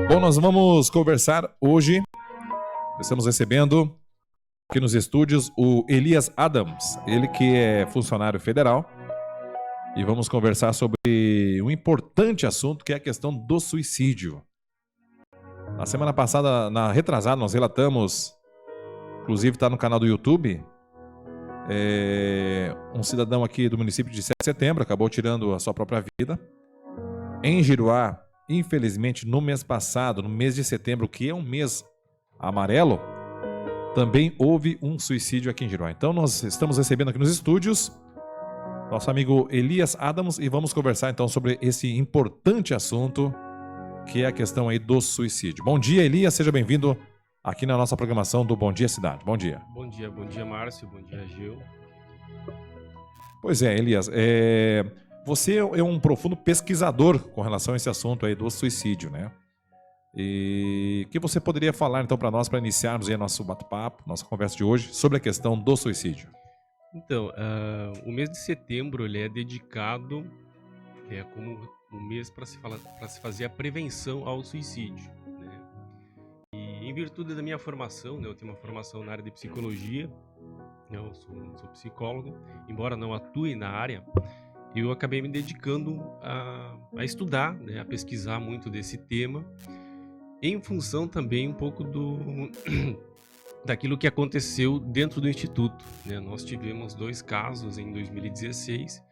Bom, nós vamos conversar hoje. Estamos recebendo aqui nos estúdios o Elias Adams, ele que é funcionário federal. E vamos conversar sobre um importante assunto que é a questão do suicídio. Na semana passada, na retrasada, nós relatamos, inclusive está no canal do YouTube, um cidadão aqui do município de 7 de setembro acabou tirando a sua própria vida. Em Giruá, infelizmente, no mês passado, no mês de setembro, que é um mês amarelo, também houve um suicídio aqui em Giruá. Então nós estamos recebendo aqui nos estúdios nosso amigo Elias Adams e vamos conversar então sobre esse importante assunto que é a questão aí do suicídio. Bom dia, Elias, seja bem-vindo aqui na nossa programação do Bom Dia Cidade. Bom dia. Bom dia, Márcio, bom dia, Gil. Pois é, Elias, você é um profundo pesquisador com relação a esse assunto aí do suicídio, né? E o que você poderia falar então para nós, para iniciarmos aí nosso bate-papo, nossa conversa de hoje, sobre a questão do suicídio? Então, o mês de setembro ele é dedicado como um mês para se fazer a prevenção ao suicídio, né? E em virtude da minha formação, né, eu tenho uma formação na área de psicologia, eu sou psicólogo, embora não atue na área, eu acabei me dedicando a estudar, né, a pesquisar muito desse tema, em função também um pouco daquilo que aconteceu dentro do Instituto, né? Nós tivemos 2 casos em 2016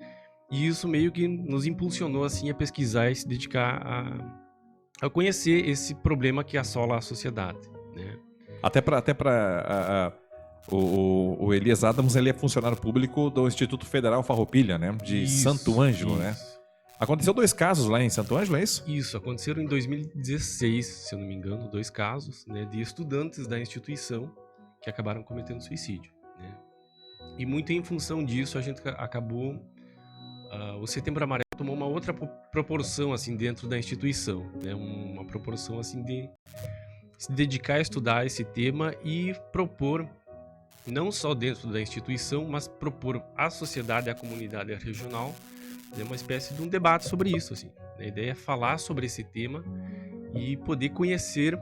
e isso meio que nos impulsionou assim, a pesquisar e se dedicar a conhecer esse problema que assola a sociedade, né? Até para o Elias Adams, ele é funcionário público do Instituto Federal Farroupilha, né? De Isso, Santo Ângelo, né? isso. Aconteceu 2 casos lá em Santo Ângelo, é isso? Isso, aconteceram em 2016, se eu não me engano, 2 casos, né, de estudantes da instituição que acabaram cometendo suicídio, né? E muito em função disso, a gente acabou... o Setembro Amarelo tomou uma outra proporção, assim, dentro da instituição, né? Uma proporção, assim, de se dedicar a estudar esse tema e propor, não só dentro da instituição, mas propor à sociedade, à comunidade regional, uma espécie de um debate sobre isso, assim. A ideia é falar sobre esse tema e poder conhecer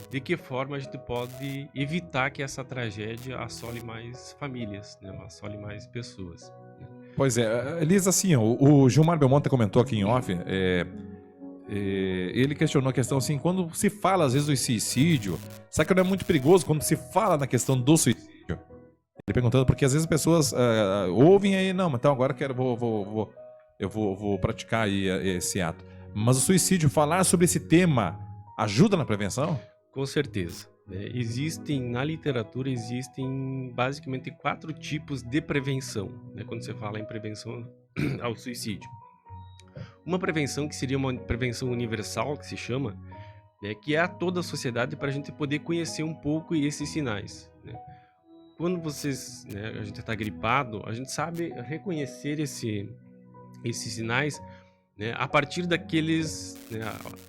de que forma a gente pode evitar que essa tragédia assole mais famílias, né? Assole mais pessoas, né? Pois é, Elias, assim, o Gilmar Belmonte comentou aqui em off, ele questionou a questão assim, quando se fala às vezes do suicídio, será que não é muito perigoso quando se fala na questão do suicídio? Ele perguntando porque às vezes as pessoas ouvem aí, não, então agora eu vou praticar aí esse ato. Mas o suicídio, falar sobre esse tema, ajuda na prevenção? Com certeza, né? Na literatura existem basicamente 4 tipos de prevenção, né? Quando você fala em prevenção ao suicídio. Uma prevenção que seria uma prevenção universal, que se chama, né, que é a toda a sociedade para a gente poder conhecer um pouco esses sinais, né? Quando a gente está gripado, a gente sabe reconhecer esses sinais, né, a partir daqueles, né,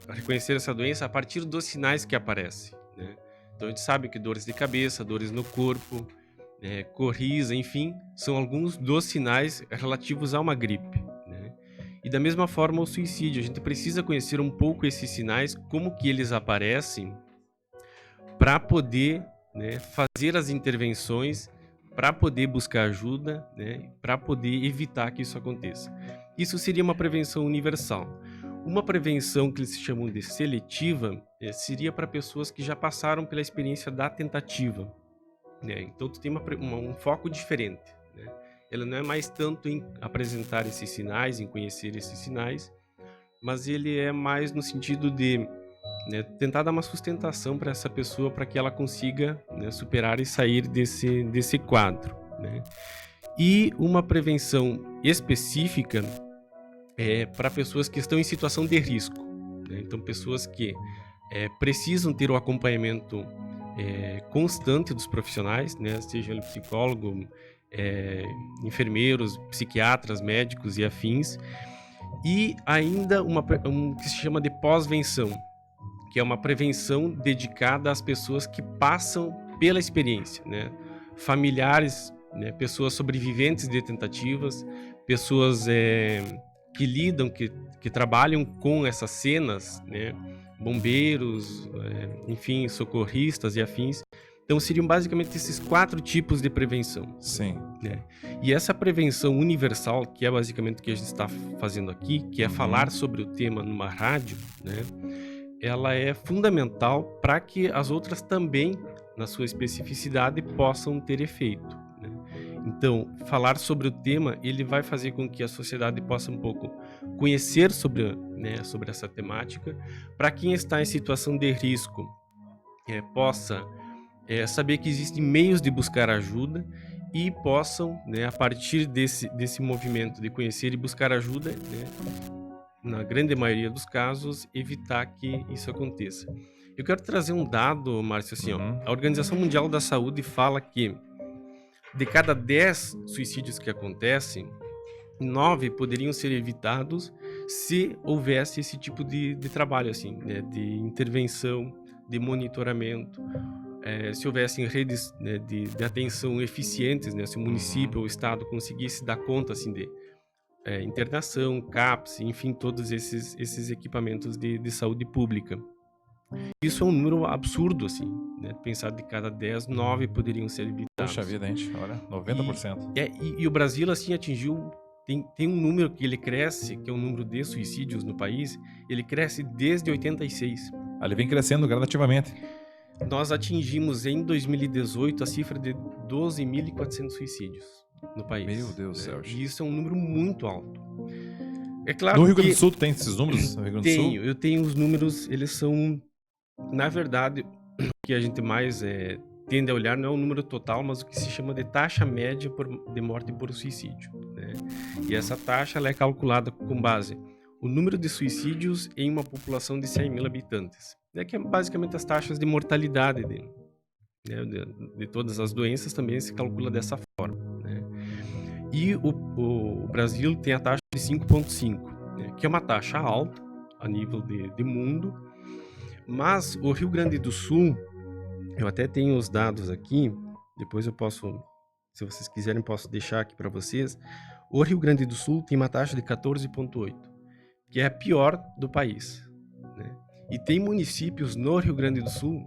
reconhecer essa doença a partir dos sinais que aparecem, né? Então a gente sabe que dores de cabeça, dores no corpo, coriza, enfim, são alguns dos sinais relativos a uma gripe, né? E da mesma forma o suicídio, a gente precisa conhecer um pouco esses sinais, como que eles aparecem, para poder, né, fazer as intervenções, para poder buscar ajuda, né, para poder evitar que isso aconteça. Isso seria uma prevenção universal. Uma prevenção que eles chamam de seletiva seria para pessoas que já passaram pela experiência da tentativa, né? Então tu tem um foco diferente, né? Ela não é mais tanto em apresentar esses sinais, em conhecer esses sinais, mas ele é mais no sentido de, né, tentar dar uma sustentação para essa pessoa para que ela consiga, né, superar e sair desse quadro, né? E uma prevenção específica para pessoas que estão em situação de risco, né? Então pessoas que precisam ter o acompanhamento constante dos profissionais, né, seja ele psicólogo, enfermeiros, psiquiatras, médicos e afins, e ainda um que se chama de pós-venção, que é uma prevenção dedicada às pessoas que passam pela experiência, né? Familiares, né? Pessoas sobreviventes de tentativas, pessoas que lidam, que trabalham com essas cenas, né? Bombeiros, enfim, socorristas e afins. Então, seriam basicamente esses 4 tipos de prevenção. Sim. Né? E essa prevenção universal, que é basicamente o que a gente está fazendo aqui, que é falar sobre o tema numa rádio, né? Ela é fundamental para que as outras também, na sua especificidade, possam ter efeito. Né? Então, falar sobre o tema, ele vai fazer com que a sociedade possa um pouco conhecer sobre essa temática, para quem está em situação de risco, possa saber que existem meios de buscar ajuda e possam, né, a partir desse movimento de conhecer e buscar ajuda, né, na grande maioria dos casos, evitar que isso aconteça. Eu quero trazer um dado, Márcio, assim, a Organização Mundial da Saúde fala que de cada 10 suicídios que acontecem, 9 poderiam ser evitados se houvesse esse tipo de trabalho, assim, né, de intervenção, de monitoramento, se houvessem redes, né, de atenção eficientes, né, se o município ou o estado conseguisse dar conta, assim, de internação, CAPS, enfim, todos esses equipamentos de saúde pública. Isso é um número absurdo, assim, né? Pensar de cada 10, 9 poderiam ser evitados. Poxa vida, gente, olha, 90%. E o Brasil, assim, atingiu... Tem um número que ele cresce, que é o número de suicídios no país, ele cresce desde 86. Ele vem crescendo gradativamente. Nós atingimos, em 2018, a cifra de 12.400 suicídios no país. Meu Deus do céu. E isso é um número muito alto. É claro no Rio Grande do Sul, tem esses números? No Rio Grande do Sul? Eu tenho os números, eles são... Na verdade, o que a gente mais tende a olhar não é o número total, mas o que se chama de taxa média de morte por suicídio. Né? E essa taxa ela é calculada com base o número de suicídios em uma população de 100 mil habitantes. Que é basicamente as taxas de mortalidade de todas as doenças também se calcula dessa forma. Né? E o Brasil tem a taxa de 5,5, né? Que é uma taxa alta a nível de mundo. Mas o Rio Grande do Sul, eu até tenho os dados aqui, depois eu posso, se vocês quiserem, posso deixar aqui para vocês. O Rio Grande do Sul tem uma taxa de 14,8, que é a pior do país. Né? E tem municípios no Rio Grande do Sul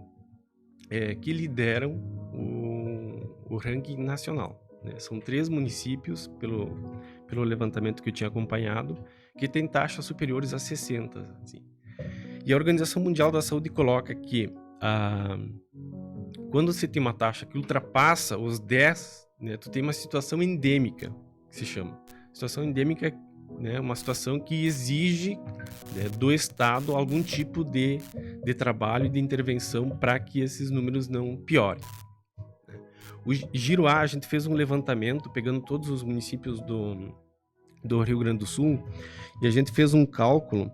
que lideram o ranking nacional. Né? São 3 municípios, pelo levantamento que eu tinha acompanhado, que têm taxas superiores a 60, assim. E a Organização Mundial da Saúde coloca que quando você tem uma taxa que ultrapassa os 10, né, tu tem uma situação endêmica, que se chama. Situação endêmica é, né, uma situação que exige, né, do Estado algum tipo de trabalho e de intervenção para que esses números não piorem. O Giruá, a gente fez um levantamento pegando todos os municípios do Rio Grande do Sul e a gente fez um cálculo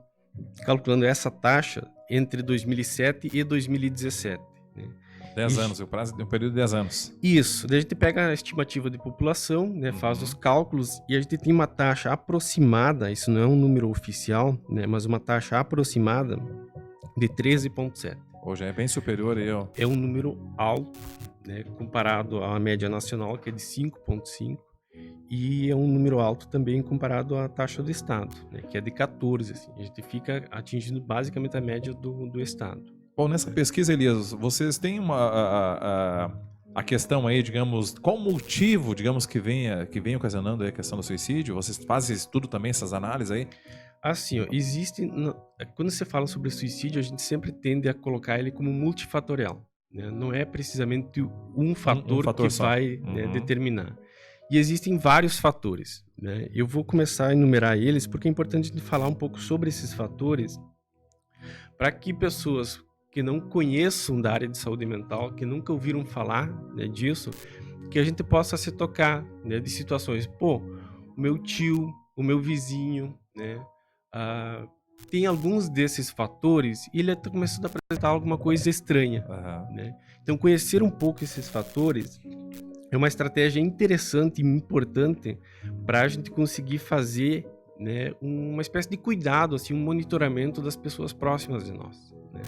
calculando essa taxa entre 2007 e 2017. Né? 10 anos, o prazo de um período de 10 anos. Isso, daí a gente pega a estimativa de população, né, faz os cálculos e a gente tem uma taxa aproximada, isso não é um número oficial, né, mas uma taxa aproximada de 13,7. Hoje é bem superior aí, ó. É um número alto, né, comparado à média nacional, que é de 5,5. E é um número alto também comparado à taxa do Estado, né, que é de 14. Assim. A gente fica atingindo basicamente a média do Estado. Bom, nessa pesquisa, Elias, vocês têm a questão aí, digamos, qual o motivo, digamos, que vem ocasionando aí a questão do suicídio? Vocês fazem esse estudo também, essas análises aí? Assim, ó, quando você fala sobre suicídio, a gente sempre tende a colocar ele como multifatorial. Né? Não é precisamente um fator que só vai determinar. E existem vários fatores. Né? Eu vou começar a enumerar eles porque é importante a gente falar um pouco sobre esses fatores para que pessoas que não conheçam da área de saúde mental, que nunca ouviram falar, né, disso, que a gente possa se tocar, né, de situações. Pô, o meu tio, o meu vizinho, né, tem alguns desses fatores e ele está começando a apresentar alguma coisa estranha. Né? Então, conhecer um pouco esses fatores é uma estratégia interessante e importante para a gente conseguir fazer, né, uma espécie de cuidado, assim, um monitoramento das pessoas próximas de nós. Né?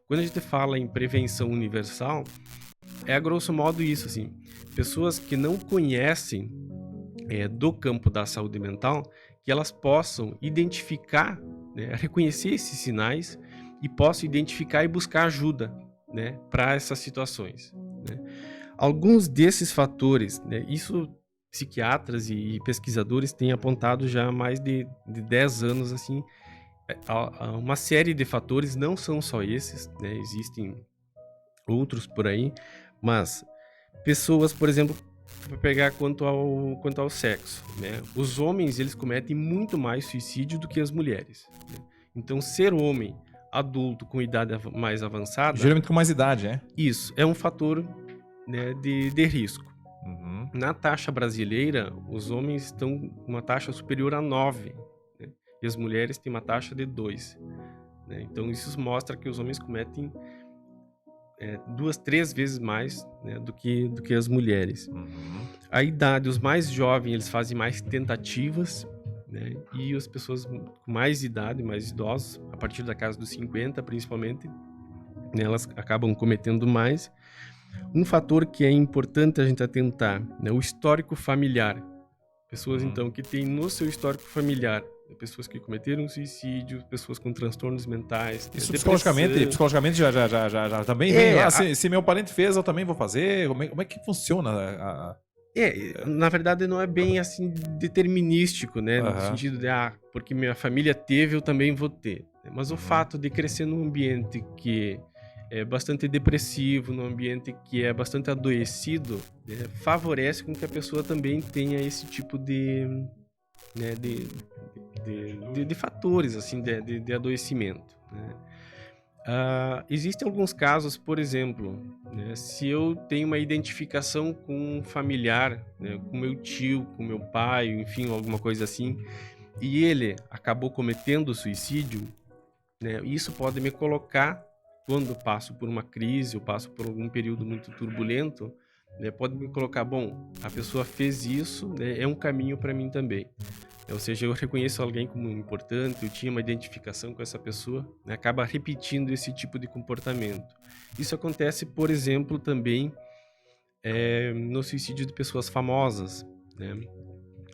Quando a gente fala em prevenção universal, é a grosso modo isso, assim, pessoas que não conhecem do campo da saúde mental, que elas possam identificar, né, reconhecer esses sinais e possam identificar e buscar ajuda, né, para essas situações, né. Alguns desses fatores, né, isso psiquiatras e pesquisadores têm apontado já há mais de 10 anos, assim, uma série de fatores, não são só esses, né, existem outros por aí, mas pessoas, por exemplo, para pegar quanto ao sexo, né? Os homens, eles cometem muito mais suicídio do que as mulheres, né? Então, ser homem adulto com idade mais avançada, Geralmente com mais idade, né? isso é um fator, né, de risco. Uhum. Na taxa brasileira, os homens estão com uma taxa superior a 9, né? E as mulheres têm uma taxa de 2, né? Então, isso mostra que os homens cometem 2, 3 vezes mais, né, do que as mulheres. Uhum. A idade, os mais jovens, eles fazem mais tentativas, né, e as pessoas com mais idade, mais idosos, a partir da casa dos 50, principalmente, né, elas acabam cometendo mais. Um fator que é importante a gente atentar, né, o histórico familiar. Pessoas, Uhum. então, que têm no seu histórico familiar, né, pessoas que cometeram suicídio, pessoas com transtornos mentais, Isso depressão. psicologicamente já também vem. Ah, se meu parente fez, eu também vou fazer. Como é que funciona? Na verdade não é bem assim determinístico, né? No Aham. sentido de, porque minha família teve, eu também vou ter. Mas o Uhum. fato de crescer num ambiente que é bastante depressivo, num ambiente que é bastante adoecido, né, favorece com que a pessoa também tenha esse tipo né, de fatores, assim, de adoecimento, né? Existem alguns casos, por exemplo, né, se eu tenho uma identificação com um familiar, né, com meu tio, com meu pai, enfim, alguma coisa assim, e ele acabou cometendo suicídio, né, isso pode me colocar, quando passo por uma crise ou passo por algum período muito turbulento, né, pode me colocar, bom, a pessoa fez isso, né, é um caminho para mim também. Ou seja, eu reconheço alguém como importante, eu tinha uma identificação com essa pessoa, né, acaba repetindo esse tipo de comportamento. Isso acontece, por exemplo, também no suicídio de pessoas famosas, né?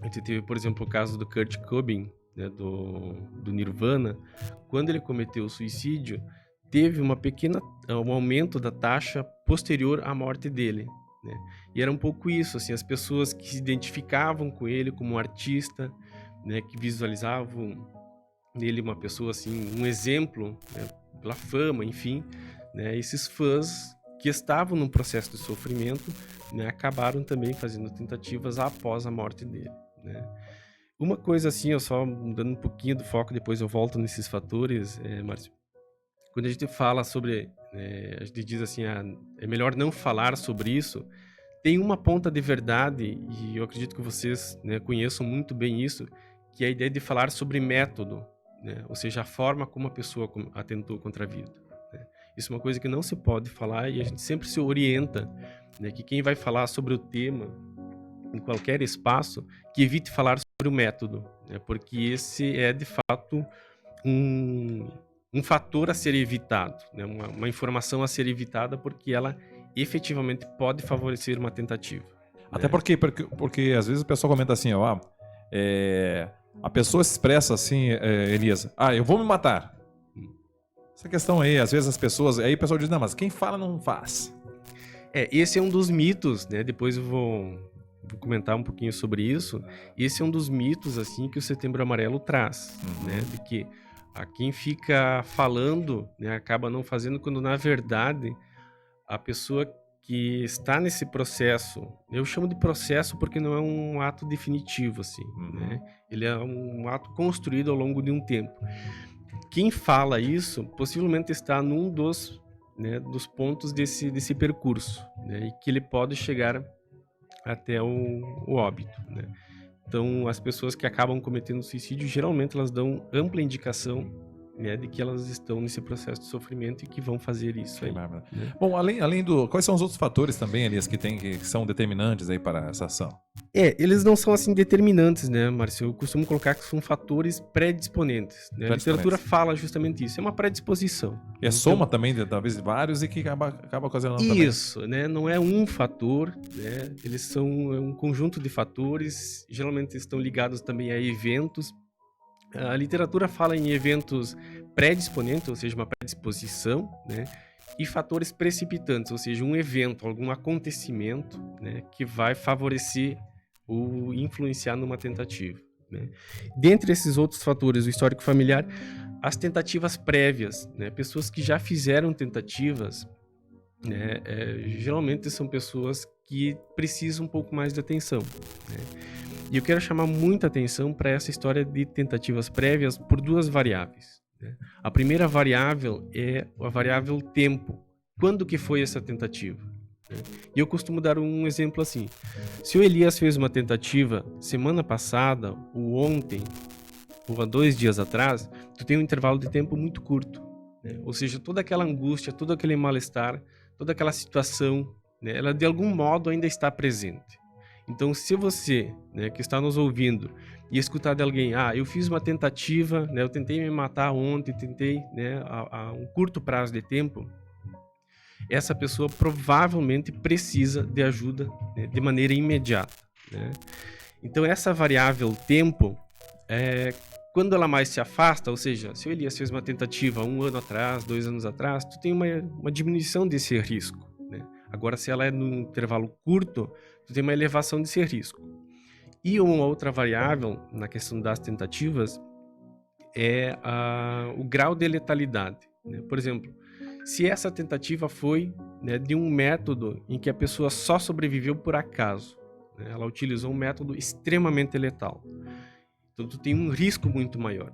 A gente teve, por exemplo, o caso do Kurt Cobain, né, do Nirvana. Quando ele cometeu o suicídio, teve um aumento da taxa posterior à morte dele, né? E era um pouco isso, assim, as pessoas que se identificavam com ele como um artista, né, que visualizavam nele uma pessoa assim, um exemplo, né, pela fama, enfim, né, esses fãs que estavam num processo de sofrimento, né, acabaram também fazendo tentativas após a morte dele, né. Uma coisa assim, eu só mudando um pouquinho do foco, depois eu volto nesses fatores, Márcio. Quando a gente fala sobre, a gente diz assim, é melhor não falar sobre isso, tem uma ponta de verdade, e eu acredito que vocês, né, conheçam muito bem isso, que é a ideia de falar sobre método, né? Ou seja, a forma como a pessoa atentou contra a vida, né? Isso é uma coisa que não se pode falar e a gente sempre se orienta, né, que quem vai falar sobre o tema em qualquer espaço, que evite falar sobre o método, né? Porque esse é de fato um, um fator a ser evitado, né? Uma informação a ser evitada porque ela efetivamente pode favorecer uma tentativa, Até né? porque às vezes o pessoal comenta assim, ó, a pessoa se expressa assim, Elisa, eu vou me matar. Essa questão aí, às vezes as pessoas, aí o pessoal diz, não, mas quem fala não faz. Esse é um dos mitos, né? Depois eu vou comentar um pouquinho sobre isso. Esse é um dos mitos, assim, que o Setembro Amarelo traz, né? De que quem fica falando, né, acaba não fazendo, quando na verdade a pessoa que está nesse processo, eu chamo de processo porque não é um ato definitivo, assim, né? Ele é um ato construído ao longo de um tempo. Quem fala isso possivelmente está num dos, né, dos pontos desse percurso, né, e que ele pode chegar até o óbito, né? Então, as pessoas que acabam cometendo suicídio, geralmente elas dão ampla indicação né, de que elas estão nesse processo de sofrimento e que vão fazer isso aí. Bom, além do... Quais são os outros fatores também, Elias, que são determinantes aí para essa ação? Eles não são assim determinantes, né, Márcio? Eu costumo colocar que são fatores predisponentes, né? A literatura fala justamente isso. É uma predisposição. E soma também, talvez, vários e que acaba ocasionando também. Isso, né? Não é um fator, né? Eles são um conjunto de fatores, geralmente estão ligados também a eventos. A literatura fala em eventos predisponentes, ou seja, uma predisposição, né? E fatores precipitantes, ou seja, um evento, algum acontecimento, né, que vai favorecer ou influenciar numa tentativa, né? Dentre esses outros fatores, o histórico familiar, as tentativas prévias, né? Pessoas que já fizeram tentativas, né, geralmente são pessoas que precisam um pouco mais de atenção, né? E eu quero chamar muita atenção para essa história de tentativas prévias por duas variáveis, né? A primeira variável é a variável tempo. Quando que foi essa tentativa? E eu costumo dar um exemplo assim. Se o Elias fez uma tentativa semana passada, ou ontem, ou há 2 dias atrás, tu tem um intervalo de tempo muito curto, né? Ou seja, toda aquela angústia, todo aquele mal-estar, toda aquela situação, né, ela de algum modo ainda está presente. Então, se você, né, que está nos ouvindo e escutar de alguém, eu fiz uma tentativa, né, eu tentei me matar ontem, tentei, né, há um curto prazo de tempo, essa pessoa provavelmente precisa de ajuda, né, de maneira imediata, né? Então, essa variável tempo, quando ela mais se afasta, ou seja, se o Elias fez uma tentativa 1 ano atrás, 2 anos atrás, tu tem uma diminuição desse risco, né? Agora, se ela é num intervalo curto, tu tem uma elevação desse risco. E uma outra variável na questão das tentativas é o grau de letalidade, né? Por exemplo, se essa tentativa foi, né, de um método em que a pessoa só sobreviveu por acaso, né? Ela utilizou um método extremamente letal, então tu tem um risco muito maior.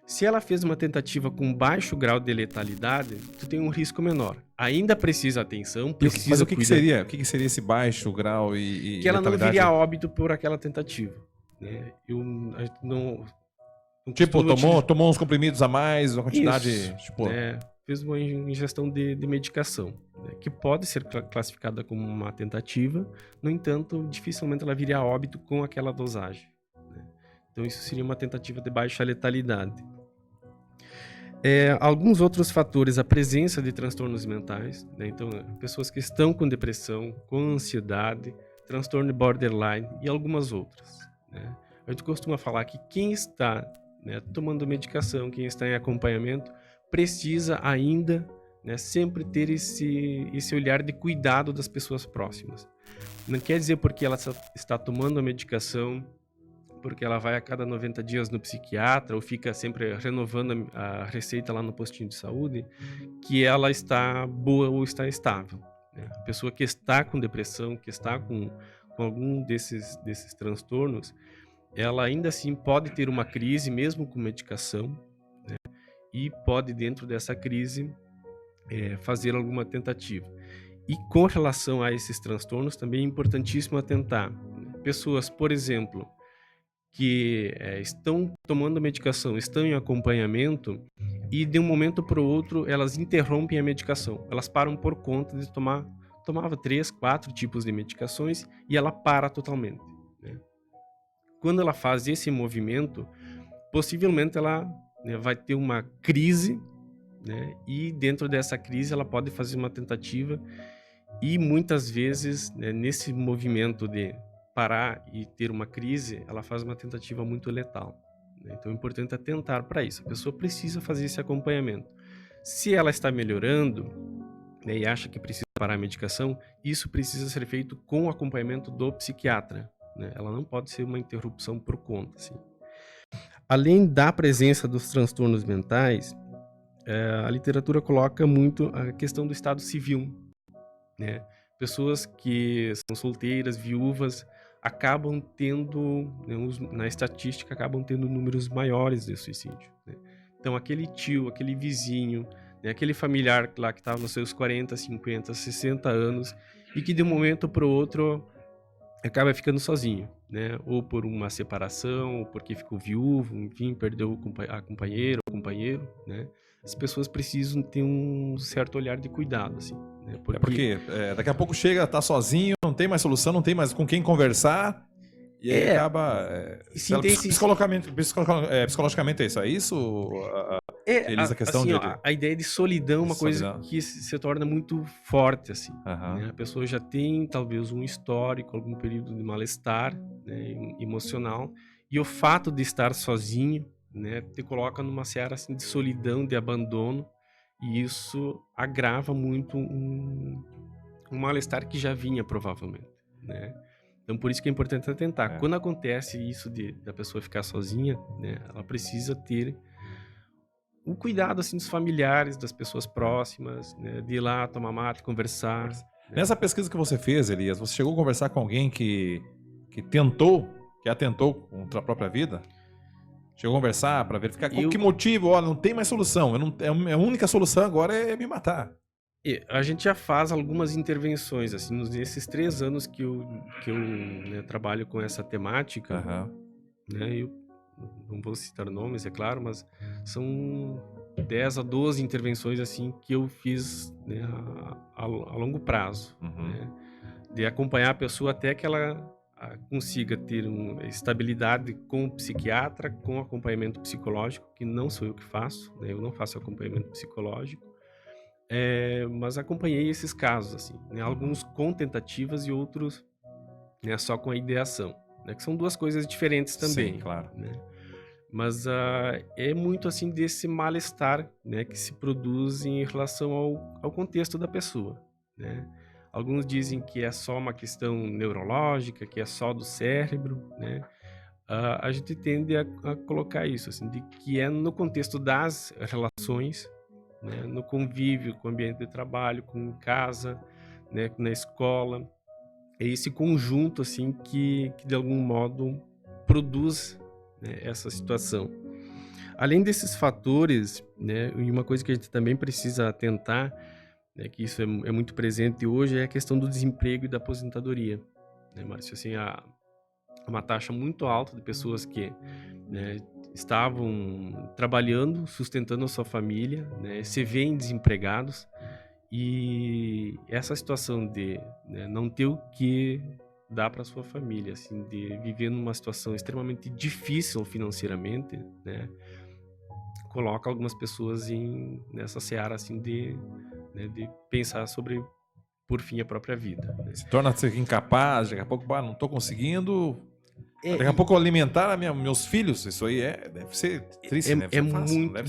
Se ela fez uma tentativa com baixo grau de letalidade, tu tem um risco menor. Ainda precisa atenção, precisa Mas o que seria? O que seria esse baixo grau e que ela não letalidade? viria a óbito por aquela tentativa, né? A gente não Tipo, tomou uns comprimidos a mais, uma quantidade... Isso, tipo... né? Fez uma ingestão de medicação, né, que pode ser classificada como uma tentativa, no entanto, dificilmente ela viria a óbito com aquela dosagem, né? Então, isso seria uma tentativa de baixa letalidade. Alguns outros fatores, a presença de transtornos mentais, né? Então, pessoas que estão com depressão, com ansiedade, transtorno borderline e algumas outras, né? A gente costuma falar que quem está, né, tomando medicação, quem está em acompanhamento, precisa ainda, né, sempre ter esse olhar de cuidado das pessoas próximas. Não quer dizer porque ela está tomando a medicação, porque ela vai a cada 90 dias no psiquiatra ou fica sempre renovando a receita lá no postinho de saúde, que ela está boa ou está estável, né? A pessoa que está com depressão, que está com algum desses transtornos, ela ainda assim pode ter uma crise mesmo com medicação, né? E pode, dentro dessa crise, fazer alguma tentativa. E com relação a esses transtornos, também é importantíssimo atentar. Pessoas, por exemplo, que estão tomando medicação, estão em acompanhamento e de um momento para o outro elas interrompem a medicação. Elas param por conta de tomava 3, 4 tipos de medicações e ela para totalmente, né? Quando ela faz esse movimento, possivelmente ela, né, vai ter uma crise, né? E dentro dessa crise ela pode fazer uma tentativa e muitas vezes, né, nesse movimento de parar e ter uma crise, ela faz uma tentativa muito letal, né? Então é importante atentar para isso. A pessoa precisa fazer esse acompanhamento. Se ela está melhorando, né, e acha que precisa parar a medicação, isso precisa ser feito com o acompanhamento do psiquiatra, né? Ela não pode ser uma interrupção por conta, assim. Além da presença dos transtornos mentais, a literatura coloca muito a questão do estado civil, né? Pessoas que são solteiras, viúvas, acabam tendo, né, na estatística, acabam tendo números maiores de suicídio, né? Então, aquele tio, aquele vizinho, né, aquele familiar lá que estava nos seus 40, 50, 60 anos e que de um momento para o outro acaba ficando sozinho, né, ou por uma separação, ou porque ficou viúvo, enfim, perdeu a companheira ou companheiro, né? As pessoas precisam ter um certo olhar de cuidado, assim, né? Porque daqui a pouco chega, tá sozinho, não tem mais solução, não tem mais com quem conversar, e aí acaba... sim, tem esse... psicologicamente é isso? Elisa, a questão assim, de... a ideia de solidão é uma coisa que se torna muito forte, assim. Né? A pessoa já tem, talvez, um histórico, algum período de mal-estar, né, emocional, e o fato de estar sozinho, né, te coloca numa seara assim, de solidão, de abandono, e isso agrava muito um mal-estar que já vinha, provavelmente, né? Então, por isso que é importante atentar. Quando acontece isso da pessoa ficar sozinha, né, ela precisa ter o cuidado, assim, dos familiares, das pessoas próximas, né, de ir lá tomar mate, conversar. Né? Nessa pesquisa que você fez, Elias, você chegou a conversar com alguém que atentou contra a própria vida? Chegou a conversar para verificar que motivo? Olha, não tem mais solução. A única solução agora é me matar. A gente já faz algumas intervenções, assim, nesses 3 anos que eu né, trabalho com essa temática, né, eu não vou citar nomes, é claro, mas são 10 a 12 intervenções, assim, que eu fiz, né, a longo prazo, né, de acompanhar a pessoa até que ela consiga ter uma estabilidade com o psiquiatra, com acompanhamento psicológico, que não sou eu que faço, né, eu não faço acompanhamento psicológico, mas acompanhei esses casos, assim, né, alguns com tentativas e outros, né, só com a ideação, né, que são 2 coisas diferentes também. Sim, claro. Né? Mas é muito assim desse mal-estar, né, que se produz em relação ao contexto da pessoa. Né? Alguns dizem que é só uma questão neurológica, que é só do cérebro, né? A gente tende a colocar isso, assim, de que é no contexto das relações, né, no convívio com o ambiente de trabalho, com casa, né, na escola. É esse conjunto assim que de algum modo produz, né, essa situação. Além desses fatores, né, e uma coisa que a gente também precisa atentar, né, que isso é muito presente hoje, é a questão do desemprego e da aposentadoria. Né, Márcio? Assim, há uma taxa muito alta de pessoas que, né, estavam trabalhando, sustentando a sua família, né, se veem desempregados, e essa situação de, né, não ter o que dar para sua família, assim, de viver numa situação extremamente difícil financeiramente, né, coloca algumas pessoas nessa seara assim né, de pensar sobre, por fim, a própria vida. Né? Se torna-se incapaz, daqui a pouco, não estou conseguindo... Daqui a pouco alimentar meus filhos, isso aí deve ser triste, né?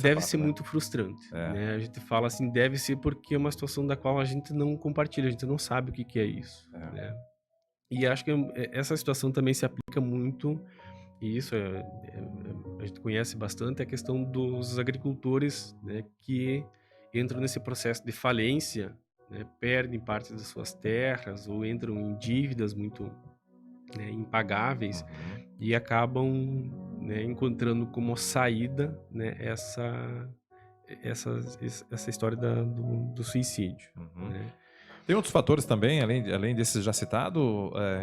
Deve ser muito frustrante. Né? A gente fala assim, deve ser porque é uma situação da qual a gente não compartilha, a gente não sabe o que é isso. Né? E acho que essa situação também se aplica muito, e isso a gente conhece bastante, a questão dos agricultores, né, que entram nesse processo de falência, né, perdem parte das suas terras ou entram em dívidas muito, né, impagáveis, e acabam, né, encontrando como saída, né, essa história do suicídio. Né? Tem outros fatores também, além desses já citados,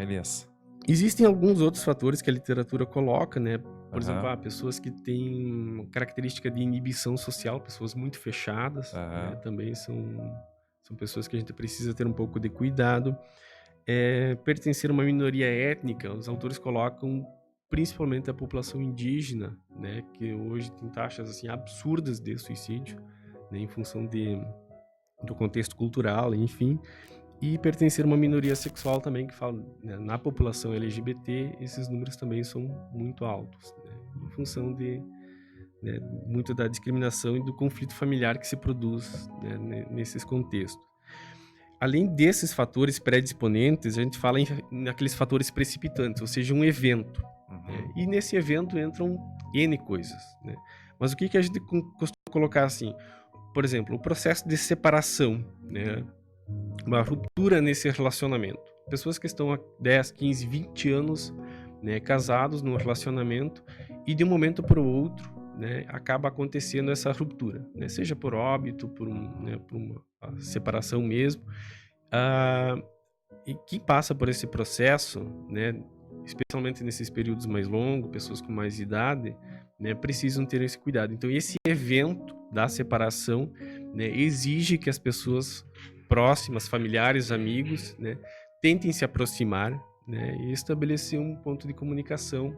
Elias? Existem alguns outros fatores que a literatura coloca, né? Por exemplo, pessoas que têm característica de inibição social, pessoas muito fechadas, né? Também são pessoas que a gente precisa ter um pouco de cuidado. Pertencer a uma minoria étnica, os autores colocam principalmente a população indígena, né, que hoje tem taxas assim absurdas de suicídio, né, em função do contexto cultural, enfim, e pertencer a uma minoria sexual também, que fala, né, na população LGBT, esses números também são muito altos, né, em função né, muito da discriminação e do conflito familiar que se produz, né, nesses contextos. Além desses fatores predisponentes, a gente fala naqueles fatores precipitantes, ou seja, um evento. Né? E nesse evento entram N coisas. Né? Mas o que a gente costuma colocar assim? Por exemplo, o processo de separação, né? Uma ruptura nesse relacionamento. Pessoas que estão há 10, 15, 20 anos, né, casados num relacionamento e de um momento para o outro, né, acaba acontecendo essa ruptura, né, seja por óbito, por uma separação mesmo. E quem passa por esse processo, né, especialmente nesses períodos mais longos, pessoas com mais idade, né, precisam ter esse cuidado. Então, esse evento da separação, né, exige que as pessoas próximas, familiares, amigos, né, tentem se aproximar, né, e estabelecer um ponto de comunicação,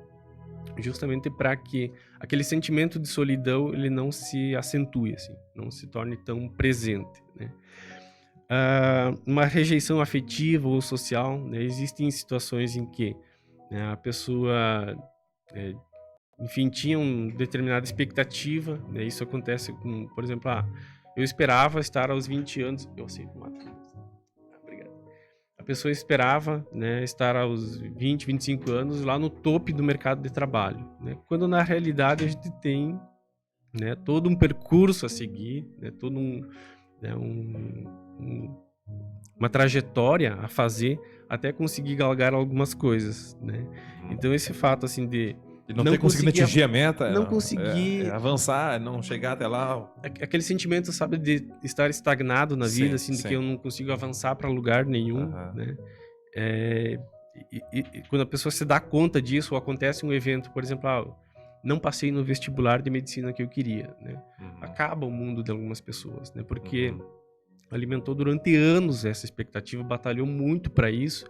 justamente para que aquele sentimento de solidão ele não se acentue, assim, não se torne tão presente, né? Uma rejeição afetiva ou social, né, existem situações em que, né, a pessoa, enfim, tinha uma determinada expectativa, né, isso acontece com, por exemplo, eu esperava estar aos 20 anos, eu aceito uma. Obrigado. A pessoa esperava, né, estar aos 20, 25 anos lá no topo do mercado de trabalho, né, quando na realidade a gente tem, né, todo um percurso a seguir, né, todo né, uma trajetória a fazer até conseguir galgar algumas coisas, né? Então esse fato assim de não ter conseguido atingir a meta, não conseguir avançar, não chegar até lá, aquele sentimento, sabe, de estar estagnado na vida, assim, de que eu não consigo avançar para lugar nenhum, né? E quando a pessoa se dá conta disso, ou acontece um evento, por exemplo, não passei no vestibular de medicina que eu queria, né? Acaba o mundo de algumas pessoas, né? Porque alimentou durante anos essa expectativa, batalhou muito para isso,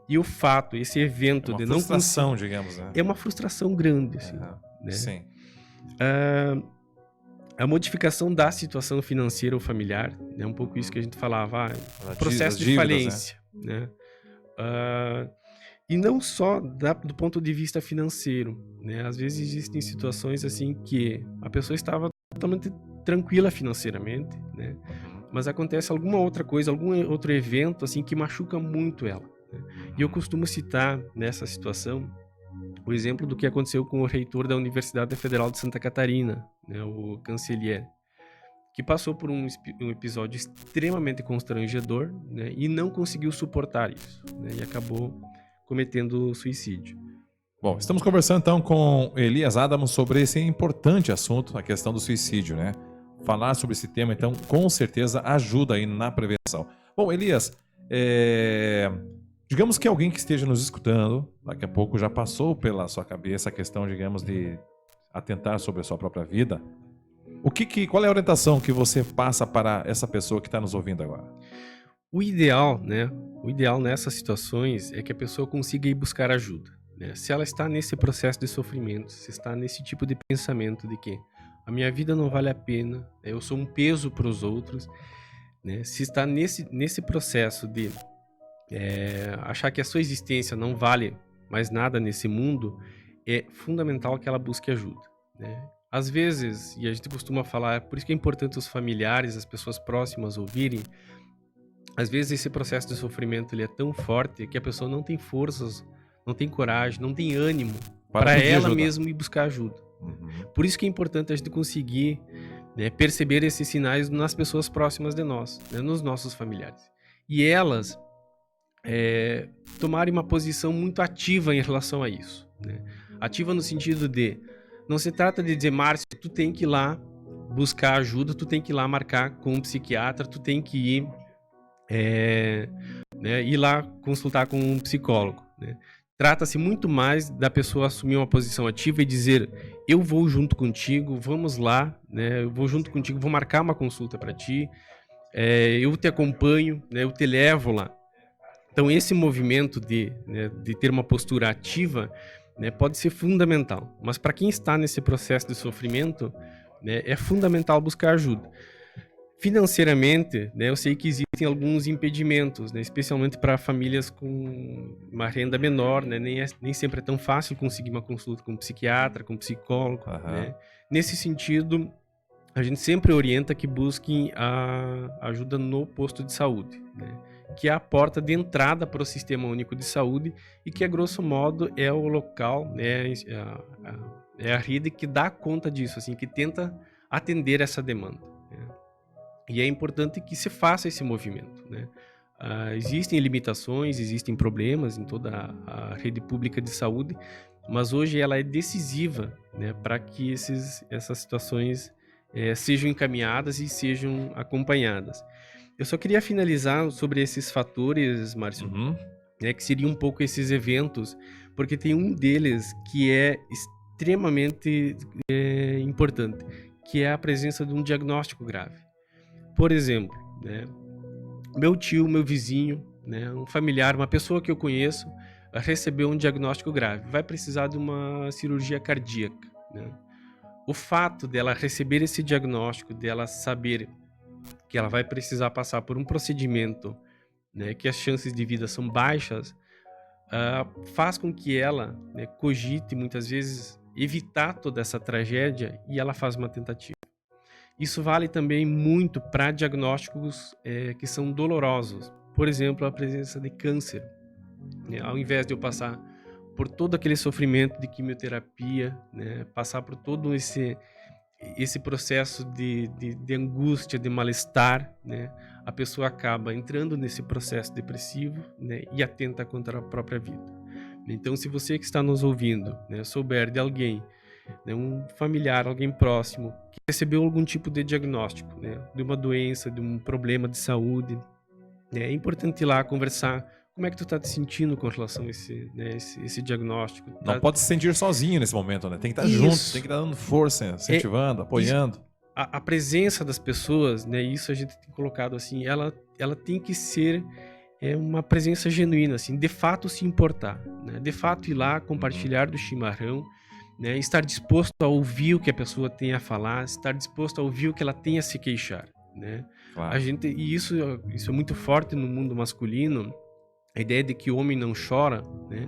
e o fato, esse evento de não conseguir... frustração, digamos, né? É uma frustração grande, assim, né? Sim. A modificação da situação financeira ou familiar, né? Um pouco isso que a gente falava, processo de falência, né? E não só do ponto de vista financeiro, né? Às vezes existem situações assim que a pessoa estava totalmente tranquila financeiramente, né? Mas acontece alguma outra coisa, algum outro evento assim que machuca muito ela, né? E eu costumo citar nessa situação o exemplo do que aconteceu com o reitor da Universidade Federal de Santa Catarina, né, o Cancelliere, que passou por um episódio extremamente constrangedor, né, e não conseguiu suportar isso, né, e acabou cometendo suicídio. Bom, estamos conversando então com Elias Adams sobre esse importante assunto, a questão do suicídio, né? Falar sobre esse tema, então, com certeza ajuda aí na prevenção. Bom, Elias, digamos que alguém que esteja nos escutando, daqui a pouco já passou pela sua cabeça a questão, digamos, de atentar sobre a sua própria vida. Qual é a orientação que você passa para essa pessoa que está nos ouvindo agora? O ideal, né? O ideal nessas situações é que a pessoa consiga ir buscar ajuda, né? Se ela está nesse processo de sofrimento, se está nesse tipo de pensamento de que a minha vida não vale a pena, eu sou um peso para os outros, né? Se está nesse processo de achar que a sua existência não vale mais nada nesse mundo, é fundamental que ela busque ajuda, né? Às vezes, e a gente costuma falar, por isso que é importante os familiares, as pessoas próximas ouvirem, às vezes esse processo de sofrimento ele é tão forte que a pessoa não tem forças, não tem coragem, não tem ânimo para ela mesma ir buscar ajuda. Por isso que é importante a gente conseguir, né, perceber esses sinais nas pessoas próximas de nós, né, nos nossos familiares. E elas tomarem uma posição muito ativa em relação a isso, né? Ativa no sentido de, não se trata de dizer, Márcio, tu tem que ir lá buscar ajuda, tu tem que ir lá marcar com um psiquiatra, tu tem que ir, ir lá consultar com um psicólogo, né? Trata-se muito mais da pessoa assumir uma posição ativa e dizer, eu vou junto contigo, vamos lá, né? Eu vou junto contigo, vou marcar uma consulta para ti, eu te acompanho, né? Eu te levo lá. Então esse movimento de ter uma postura ativa, né, pode ser fundamental, mas para quem está nesse processo de sofrimento, né, é fundamental buscar ajuda. Financeiramente, né, eu sei que existem alguns impedimentos, né, especialmente para famílias com uma renda menor, né, nem sempre é tão fácil conseguir uma consulta com um psiquiatra, com um psicólogo. Né? Nesse sentido, a gente sempre orienta que busquem a ajuda no posto de saúde, né, que é a porta de entrada para o Sistema Único de Saúde e que, a grosso modo, é o local, né, é a rede que dá conta disso, assim, que tenta atender essa demanda. Né? E é importante que se faça esse movimento, né? Existem limitações, existem problemas em toda a rede pública de saúde, mas hoje ela é decisiva, né, para que essas situações sejam encaminhadas e sejam acompanhadas. Eu só queria finalizar sobre esses fatores, Márcio, né, que seria um pouco esses eventos, porque tem um deles que é extremamente importante, que é a presença de um diagnóstico grave. Por exemplo, né, meu tio, meu vizinho, né, um familiar, uma pessoa que eu conheço, recebeu um diagnóstico grave, vai precisar de uma cirurgia cardíaca, né? O fato dela receber esse diagnóstico, dela saber que ela vai precisar passar por um procedimento, né, que as chances de vida são baixas, faz com que ela, né, cogite muitas vezes evitar toda essa tragédia, e ela faz uma tentativa. Isso vale também muito para diagnósticos que são dolorosos. Por exemplo, a presença de câncer. Ao invés de eu passar por todo aquele sofrimento de quimioterapia, né, passar por todo esse processo de angústia, de mal-estar, né, a pessoa acaba entrando nesse processo depressivo, né, e atenta contra a própria vida. Então, se você que está nos ouvindo, né, souber de alguém, né, um familiar, alguém próximo, que recebeu algum tipo de diagnóstico, né, de uma doença, de um problema de saúde, né, é importante ir lá conversar. Como é que tu tá te sentindo com relação a esse diagnóstico? Não pode se sentir sozinho nesse momento, né? Tem que estar junto, tem que estar dando força, incentivando, apoiando. A presença das pessoas, né? Isso a gente tem colocado assim, ela tem que ser uma presença genuína, assim, de fato se importar, né? De fato ir lá, compartilhar do chimarrão, né? Estar disposto a ouvir o que a pessoa tem a falar, estar disposto a ouvir o que ela tem a se queixar, né? Claro. E isso é muito forte no mundo masculino. A ideia de que o homem não chora, né?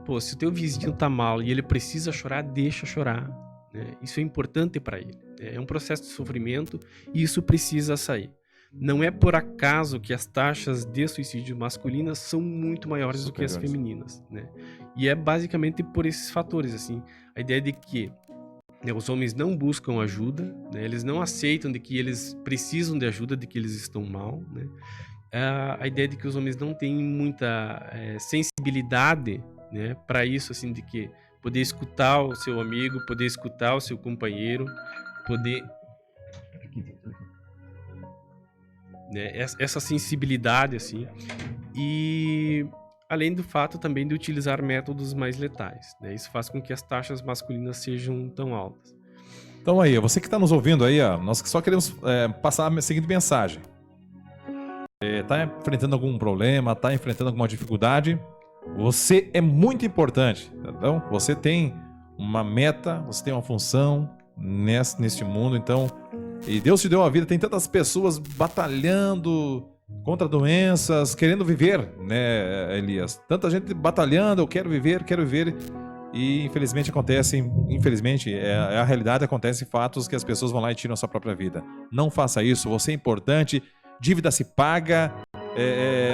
Pô, se o teu vizinho tá mal e ele precisa chorar, deixa chorar, né? Isso é importante para ele. É um processo de sofrimento e isso precisa sair. Não é por acaso que as taxas de suicídio masculinas são muito maiores do que as femininas, né? E é basicamente por esses fatores, assim. A ideia de que, né, os homens não buscam ajuda, né? Eles não aceitam de que eles precisam de ajuda, de que eles estão mal, né? A ideia de que os homens não têm muita sensibilidade, né, para isso, assim, de que poder escutar o seu amigo, poder escutar o seu companheiro, poder, né, essa sensibilidade, assim, e além do fato também de utilizar métodos mais letais, né, isso faz com que as taxas masculinas sejam tão altas. Então aí, você que está nos ouvindo aí, ó, nós só queremos passar a seguinte mensagem. Tá enfrentando algum problema, tá enfrentando alguma dificuldade, você é muito importante, então você tem uma meta, você tem uma função neste mundo, então, e Deus te deu a vida, tem tantas pessoas batalhando contra doenças, querendo viver, né, Elias? Tanta gente batalhando, eu quero viver, e infelizmente é a realidade, acontecem fatos que as pessoas vão lá e tiram a sua própria vida. Não faça isso, você é importante. Dívida se paga,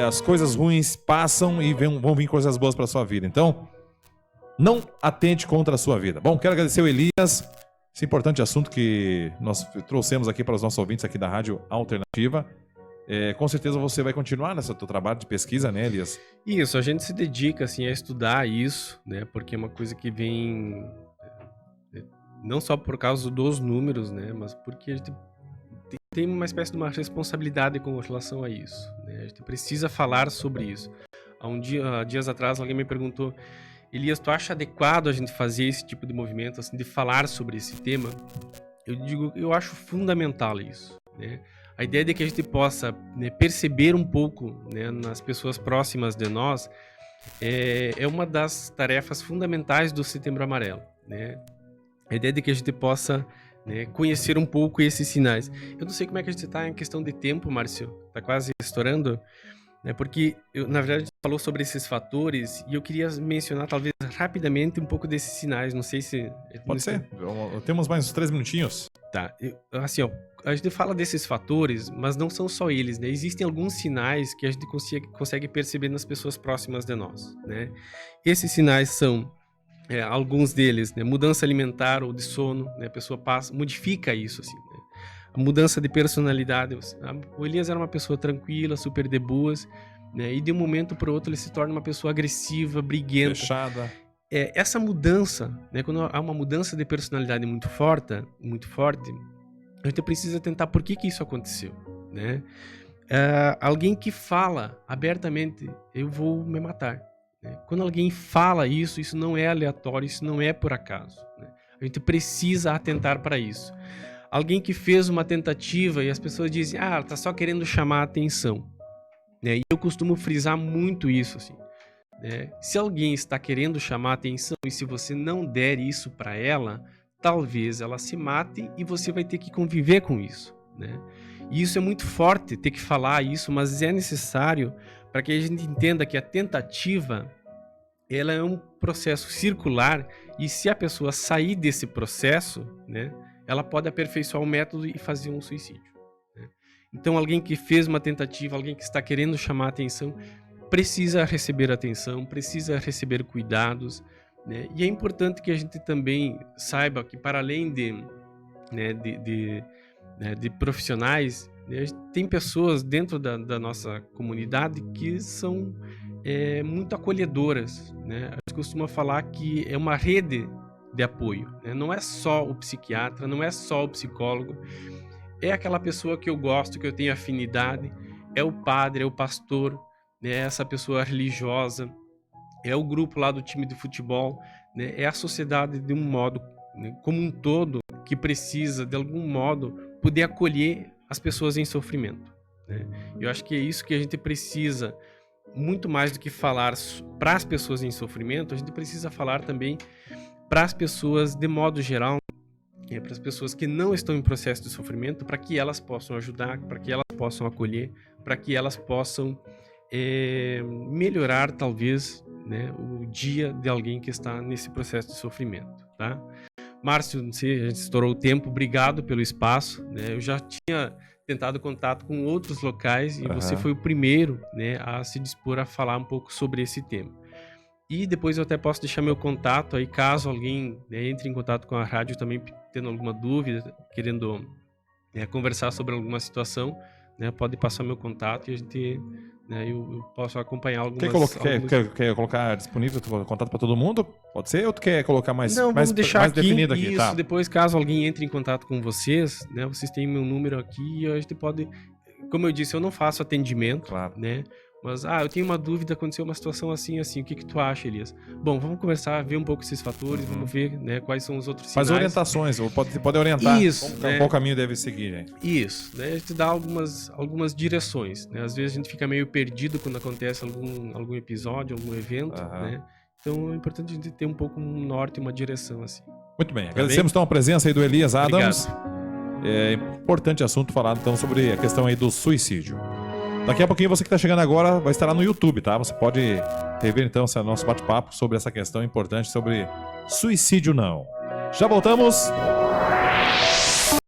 as coisas ruins passam e vão vir coisas boas para a sua vida. Então, não atente contra a sua vida. Bom, quero agradecer o Elias, esse importante assunto que nós trouxemos aqui para os nossos ouvintes aqui da Rádio Alternativa. Com certeza você vai continuar nesse teu trabalho de pesquisa, né, Elias? Isso, a gente se dedica assim, a estudar isso, né, porque é uma coisa que vem não só por causa dos números, né, mas porque a gente tem uma espécie de uma responsabilidade com relação a isso, né? A gente precisa falar sobre isso. Há dias atrás, alguém me perguntou: Elias, tu acha adequado a gente fazer esse tipo de movimento, assim, de falar sobre esse tema? Eu digo, eu acho fundamental isso, né? A ideia de que a gente possa, né, perceber um pouco, né, nas pessoas próximas de nós é uma das tarefas fundamentais do Setembro Amarelo, né? A ideia de que a gente possa, né, conhecer um pouco esses sinais. Eu não sei como é que a gente está em questão de tempo, Márcio. Está quase estourando, né? Porque, na verdade, a gente falou sobre esses fatores e eu queria mencionar, talvez, rapidamente um pouco desses sinais. Não sei se... Pode ser. Temos mais uns 3 minutinhos. Tá. Assim, ó, a gente fala desses fatores, mas não são só eles, né? Existem alguns sinais que a gente consegue perceber nas pessoas próximas de nós, né? Esses sinais são... alguns deles, né, mudança alimentar ou de sono, né, a pessoa modifica isso, assim, né? A mudança de personalidade. O Elias era uma pessoa tranquila, super de boas, né, e de um momento para o outro ele se torna uma pessoa agressiva, briguenta. Fechada. Essa mudança, né, quando há uma mudança de personalidade muito forte, a gente precisa tentar por que isso aconteceu, né? alguém que fala abertamente, eu vou me matar. Né? Quando alguém fala isso não é aleatório, isso não é por acaso. Né? A gente precisa atentar para isso. Alguém que fez uma tentativa e as pessoas dizem, ela tá só querendo chamar a atenção. Né? E eu costumo frisar muito isso, assim. Né? Se alguém está querendo chamar a atenção e se você não der isso para ela, talvez ela se mate e você vai ter que conviver com isso. Né? E isso é muito forte, ter que falar isso, mas é necessário para que a gente entenda que a tentativa ela é um processo circular e se a pessoa sair desse processo, né, ela pode aperfeiçoar o método e fazer um suicídio. Né? Então, alguém que fez uma tentativa, alguém que está querendo chamar a atenção, precisa receber atenção, precisa receber cuidados. Né? E é importante que a gente também saiba que, para além de profissionais, né, tem pessoas dentro da nossa comunidade que são muito acolhedoras. Né? A gente costuma falar que é uma rede de apoio. Né? Não é só o psiquiatra, não é só o psicólogo, é aquela pessoa que eu gosto, que eu tenho afinidade, é o padre, é o pastor, né? É essa pessoa religiosa, é o grupo lá do time de futebol, né? É a sociedade de um modo, né, como um todo, que precisa, de algum modo, poder acolher as pessoas em sofrimento. Né? Eu acho que é isso que a gente precisa, muito mais do que falar para as pessoas em sofrimento, a gente precisa falar também para as pessoas de modo geral, para as pessoas que não estão em processo de sofrimento, para que elas possam ajudar, para que elas possam acolher, para que elas possam melhorar, talvez, né, o dia de alguém que está nesse processo de sofrimento. Tá? Márcio, não sei, a gente estourou o tempo, obrigado pelo espaço. Né? Eu já tinha tentado contato com outros locais e você foi o primeiro, né, a se dispor a falar um pouco sobre esse tema. E depois eu até posso deixar meu contato aí, caso alguém, né, entre em contato com a rádio também tendo alguma dúvida, querendo conversar sobre alguma situação, né, pode passar meu contato e a gente, né, eu posso acompanhar algumas... Quer colocar disponível o contato para todo mundo? Pode ser? Ou tu quer colocar mais definido aqui? Isso, tá. Depois, caso alguém entre em contato com vocês, né, vocês têm meu número aqui e a gente pode... Como eu disse, eu não faço atendimento, claro, né? Mas, eu tenho uma dúvida, aconteceu uma situação assim, o que tu acha, Elias? Bom, vamos conversar, ver um pouco esses fatores, vamos ver, né, quais são os outros sinais. Faz orientações, pode orientar isso, qual caminho deve seguir. Né? Isso, né, a gente dá algumas direções, né? Às vezes a gente fica meio perdido quando acontece algum episódio, algum evento, né? Então é importante a gente ter um pouco um norte, uma direção, assim. Muito bem, agradecemos então a presença aí do Elias Adams. É importante assunto falar então sobre a questão aí do suicídio. Daqui a pouquinho você que está chegando agora vai estar lá no YouTube, tá? Você pode rever então esse nosso bate-papo sobre essa questão importante sobre suicídio não. Já voltamos.